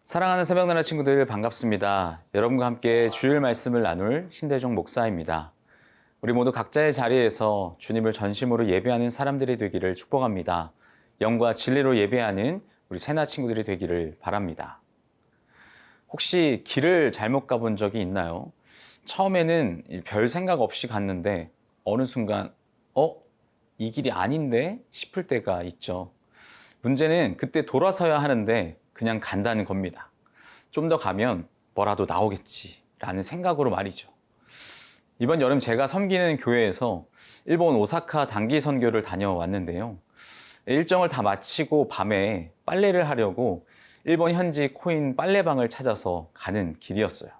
사랑하는 새벽나라 친구들 반갑습니다. 여러분과 함께 주일 말씀을 나눌 신대종 목사입니다. 우리 모두 각자의 자리에서 주님을 전심으로 예배하는 사람들이 되기를 축복합니다. 영과 진리로 예배하는 우리 새나 친구들이 되기를 바랍니다. 혹시 길을 잘못 가본 적이 있나요? 처음에는 별 생각 없이 갔는데 어느 순간 이 길이 아닌데 싶을 때가 있죠. 문제는 그때 돌아서야 하는데 그냥 간다는 겁니다. 좀 더 가면 뭐라도 나오겠지라는 생각으로 말이죠. 이번 여름 제가 섬기는 교회에서 일본 오사카 단기 선교를 다녀왔는데요. 일정을 다 마치고 밤에 빨래를 하려고 일본 현지 코인 빨래방을 찾아서 가는 길이었어요.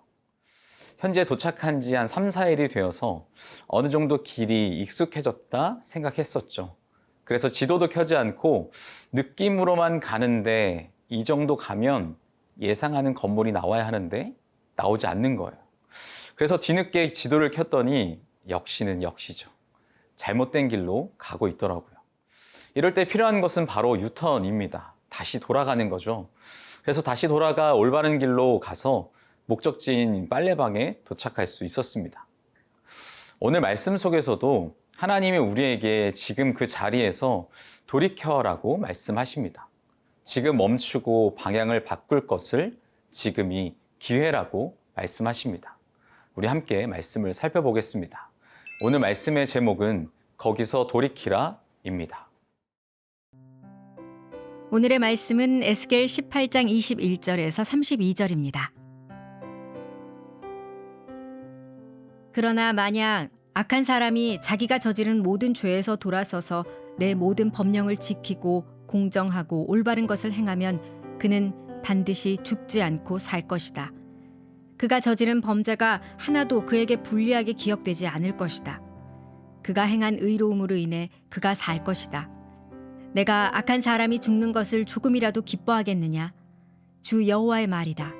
현지에 도착한 지 한 3, 4일이 되어서 어느 정도 길이 익숙해졌다 생각했었죠. 그래서 지도도 켜지 않고 느낌으로만 가는데 이 정도 가면 예상하는 건물이 나와야 하는데 나오지 않는 거예요. 그래서 뒤늦게 지도를 켰더니 역시는 역시죠. 잘못된 길로 가고 있더라고요. 이럴 때 필요한 것은 바로 유턴입니다. 다시 돌아가는 거죠. 그래서 다시 돌아가 올바른 길로 가서 목적지인 빨래방에 도착할 수 있었습니다. 오늘 말씀 속에서도 하나님이 우리에게 지금 그 자리에서 돌이켜라고 말씀하십니다. 지금 멈추고 방향을 바꿀 것을 지금이 기회라고 말씀하십니다. 우리 함께 말씀을 살펴보겠습니다. 오늘 말씀의 제목은 거기서 돌이키라입니다. 오늘의 말씀은 에스겔 18장 21절에서 32절입니다. 그러나 만약 악한 사람이 자기가 저지른 모든 죄에서 돌아서서 내 모든 법령을 지키고 공정하고 올바른 것을 행하면 그는 반드시 죽지 않고 살 것이다. 그가 저지른 범죄가 하나도 그에게 불리하게 기억되지 않을 것이다. 그가 행한 의로움으로 인해 그가 살 것이다. 내가 악한 사람이 죽는 것을 조금이라도 기뻐하겠느냐? 주 여호와의 말이다.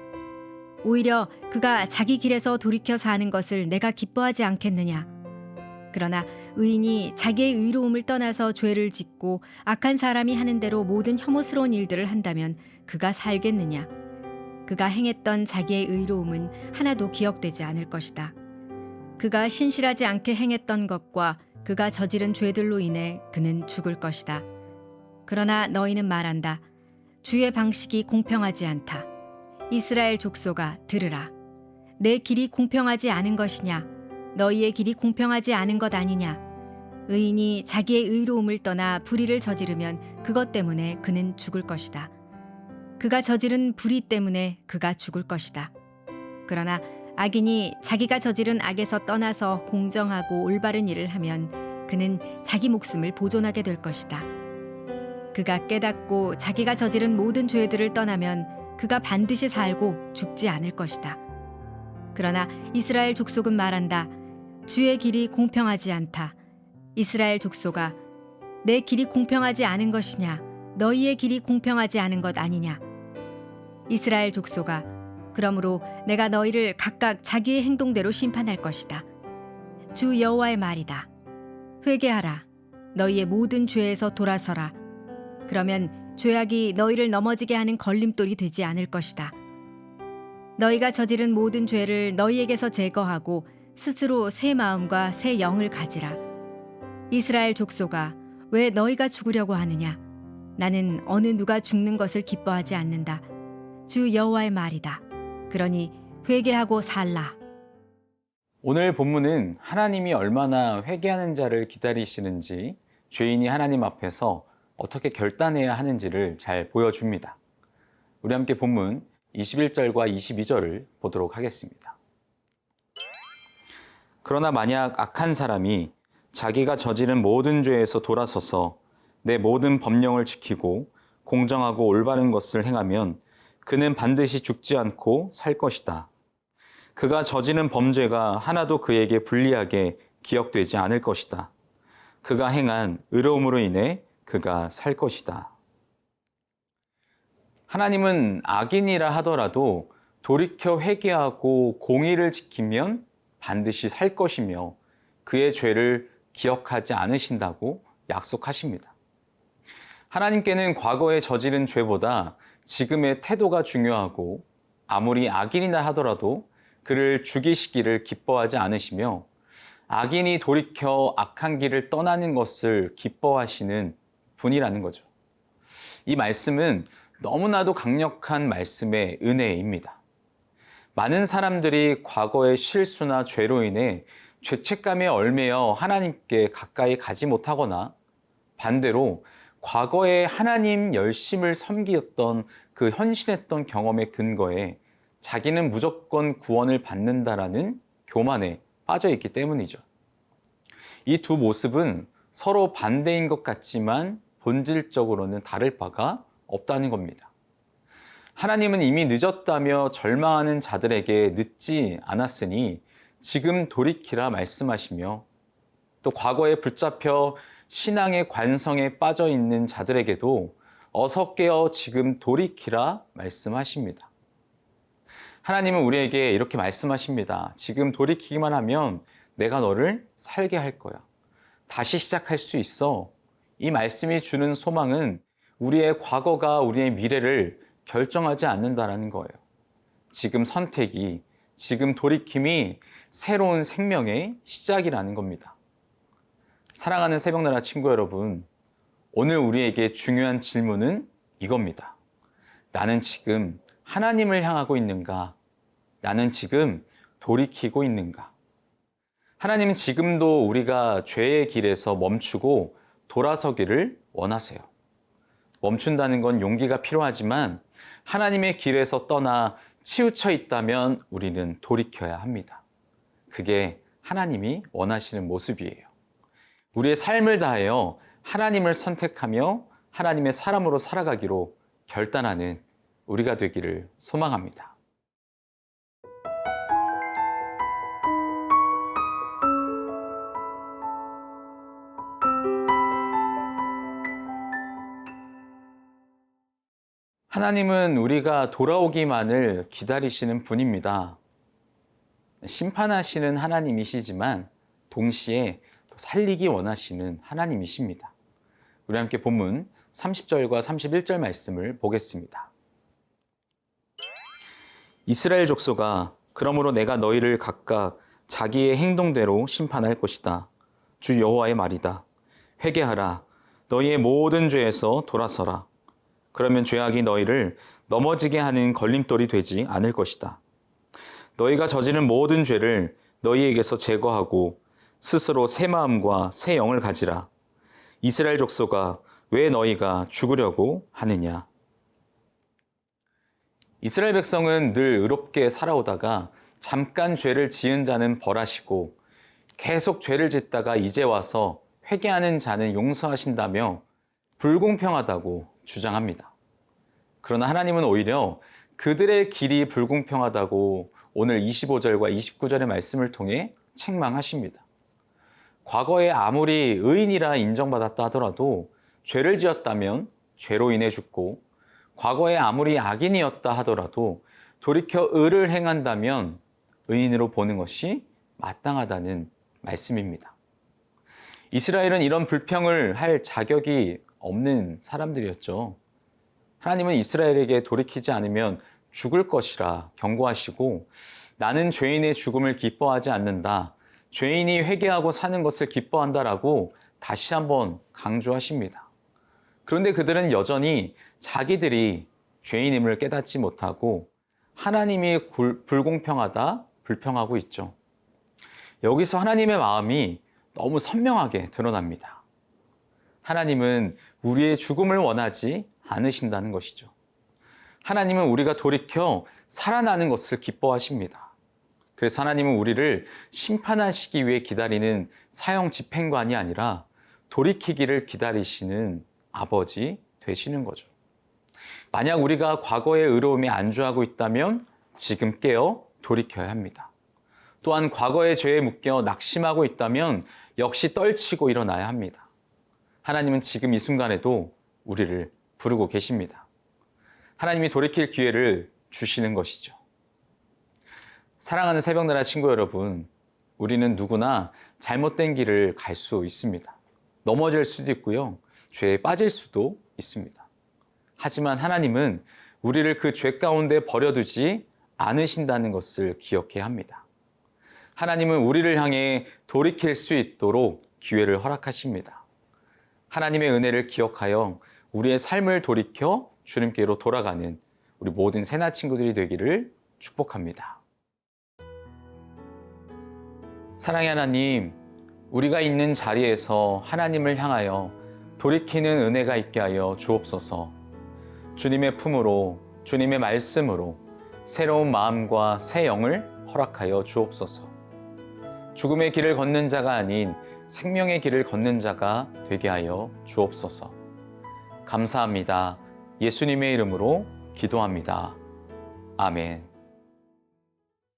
오히려 그가 자기 길에서 돌이켜 사는 것을 내가 기뻐하지 않겠느냐? 그러나 의인이 자기의 의로움을 떠나서 죄를 짓고 악한 사람이 하는 대로 모든 혐오스러운 일들을 한다면 그가 살겠느냐? 그가 행했던 자기의 의로움은 하나도 기억되지 않을 것이다. 그가 신실하지 않게 행했던 것과 그가 저지른 죄들로 인해 그는 죽을 것이다. 그러나 너희는 말한다. 주의 방식이 공평하지 않다. 이스라엘 족속아 들으라. 내 길이 공평하지 않은 것이냐? 너희의 길이 공평하지 않은 것 아니냐? 의인이 자기의 의로움을 떠나 불의를 저지르면 그것 때문에 그는 죽을 것이다. 그가 저지른 불의 때문에 그가 죽을 것이다. 그러나 악인이 자기가 저지른 악에서 떠나서 공정하고 올바른 일을 하면 그는 자기 목숨을 보존하게 될 것이다. 그가 깨닫고 자기가 저지른 모든 죄들을 떠나면 그가 반드시 살고 죽지 않을 것이다. 그러나 이스라엘 족속은 말한다. 주의 길이 공평하지 않다. 이스라엘 족속아, 내 길이 공평하지 않은 것이냐? 너희의 길이 공평하지 않은 것 아니냐? 이스라엘 족속아, 그러므로 내가 너희를 각각 자기의 행동대로 심판할 것이다. 주 여호와의 말이다. 회개하라. 너희의 모든 죄에서 돌아서라. 그러면 죄악이 너희를 넘어지게 하는 걸림돌이 되지 않을 것이다. 너희가 저지른 모든 죄를 너희에게서 제거하고 스스로 새 마음과 새 영을 가지라. 이스라엘 족속아, 왜 너희가 죽으려고 하느냐? 나는 어느 누가 죽는 것을 기뻐하지 않는다. 주 여호와의 말이다. 그러니 회개하고 살라. 오늘 본문은 하나님이 얼마나 회개하는 자를 기다리시는지, 죄인이 하나님 앞에서 어떻게 결단해야 하는지를 잘 보여줍니다. 우리 함께 본문 21절과 22절을 보도록 하겠습니다. 그러나 만약 악한 사람이 자기가 저지른 모든 죄에서 돌아서서 내 모든 법령을 지키고 공정하고 올바른 것을 행하면 그는 반드시 죽지 않고 살 것이다. 그가 저지른 범죄가 하나도 그에게 불리하게 기억되지 않을 것이다. 그가 행한 의로움으로 인해 그가 살 것이다. 하나님은 악인이라 하더라도 돌이켜 회개하고 공의를 지키면 반드시 살 것이며 그의 죄를 기억하지 않으신다고 약속하십니다. 하나님께는 과거에 저지른 죄보다 지금의 태도가 중요하고 아무리 악인이나 하더라도 그를 죽이시기를 기뻐하지 않으시며 악인이 돌이켜 악한 길을 떠나는 것을 기뻐하시는 분이라는 거죠. 이 말씀은 너무나도 강력한 말씀의 은혜입니다. 많은 사람들이 과거의 실수나 죄로 인해 죄책감에 얽매여 하나님께 가까이 가지 못하거나 반대로 과거에 하나님 열심을 섬기었던 그 헌신했던 경험의 근거에 자기는 무조건 구원을 받는다라는 교만에 빠져 있기 때문이죠. 이 두 모습은 서로 반대인 것 같지만 본질적으로는 다를 바가 없다는 겁니다. 하나님은 이미 늦었다며 절망하는 자들에게 늦지 않았으니 지금 돌이키라 말씀하시며 또 과거에 붙잡혀 신앙의 관성에 빠져 있는 자들에게도 어서 깨어 지금 돌이키라 말씀하십니다. 하나님은 우리에게 이렇게 말씀하십니다. 지금 돌이키기만 하면 내가 너를 살게 할 거야. 다시 시작할 수 있어. 이 말씀이 주는 소망은 우리의 과거가 우리의 미래를 결정하지 않는다라는 거예요. 지금 선택이, 지금 돌이킴이 새로운 생명의 시작이라는 겁니다. 사랑하는 새벽나라 친구 여러분, 오늘 우리에게 중요한 질문은 이겁니다. 나는 지금 하나님을 향하고 있는가? 나는 지금 돌이키고 있는가? 하나님은 지금도 우리가 죄의 길에서 멈추고 돌아서기를 원하세요. 멈춘다는 건 용기가 필요하지만 하나님의 길에서 떠나 치우쳐 있다면 우리는 돌이켜야 합니다. 그게 하나님이 원하시는 모습이에요. 우리의 삶을 다하여 하나님을 선택하며 하나님의 사람으로 살아가기로 결단하는 우리가 되기를 소망합니다. 하나님은 우리가 돌아오기만을 기다리시는 분입니다. 심판하시는 하나님이시지만 동시에 살리기 원하시는 하나님이십니다. 우리 함께 본문 30절과 31절 말씀을 보겠습니다. 이스라엘 족속아, 그러므로 내가 너희를 각각 자기의 행동대로 심판할 것이다. 주 여호와의 말이다. 회개하라. 너희의 모든 죄에서 돌아서라. 그러면 죄악이 너희를 넘어지게 하는 걸림돌이 되지 않을 것이다. 너희가 저지른 모든 죄를 너희에게서 제거하고 스스로 새 마음과 새 영을 가지라. 이스라엘 족속아, 왜 너희가 죽으려고 하느냐? 이스라엘 백성은 늘 의롭게 살아오다가 잠깐 죄를 지은 자는 벌하시고 계속 죄를 짓다가 이제 와서 회개하는 자는 용서하신다며 불공평하다고 주장합니다. 그러나 하나님은 오히려 그들의 길이 불공평하다고 오늘 25절과 29절의 말씀을 통해 책망하십니다. 과거에 아무리 의인이라 인정받았다 하더라도 죄를 지었다면 죄로 인해 죽고 과거에 아무리 악인이었다 하더라도 돌이켜 의를 행한다면 의인으로 보는 것이 마땅하다는 말씀입니다. 이스라엘은 이런 불평을 할 자격이 없는 사람들이었죠. 하나님은 이스라엘에게 돌이키지 않으면 죽을 것이라 경고하시고 나는 죄인의 죽음을 기뻐하지 않는다. 죄인이 회개하고 사는 것을 기뻐한다라고 다시 한번 강조하십니다. 그런데 그들은 여전히 자기들이 죄인임을 깨닫지 못하고 하나님이 불공평하다, 불평하고 있죠. 여기서 하나님의 마음이 너무 선명하게 드러납니다. 하나님은 우리의 죽음을 원하지 않으신다는 것이죠. 하나님은 우리가 돌이켜 살아나는 것을 기뻐하십니다. 그래서 하나님은 우리를 심판하시기 위해 기다리는 사형 집행관이 아니라 돌이키기를 기다리시는 아버지 되시는 거죠. 만약 우리가 과거의 의로움에 안주하고 있다면 지금 깨어 돌이켜야 합니다. 또한 과거의 죄에 묶여 낙심하고 있다면 역시 떨치고 일어나야 합니다. 하나님은 지금 이 순간에도 우리를 부르고 계십니다. 하나님이 돌이킬 기회를 주시는 것이죠. 사랑하는 새벽나라 친구 여러분, 우리는 누구나 잘못된 길을 갈 수 있습니다. 넘어질 수도 있고요. 죄에 빠질 수도 있습니다. 하지만 하나님은 우리를 그 죄 가운데 버려두지 않으신다는 것을 기억해야 합니다. 하나님은 우리를 향해 돌이킬 수 있도록 기회를 허락하십니다. 하나님의 은혜를 기억하여 우리의 삶을 돌이켜 주님께로 돌아가는 우리 모든 새나 친구들이 되기를 축복합니다. 사랑의 하나님, 우리가 있는 자리에서 하나님을 향하여 돌이키는 은혜가 있게 하여 주옵소서. 주님의 품으로, 주님의 말씀으로 새로운 마음과 새 영을 허락하여 주옵소서. 죽음의 길을 걷는 자가 아닌 생명의 길을 걷는 자가 되게 하여 주옵소서. 감사합니다. 예수님의 이름으로 기도합니다. 아멘.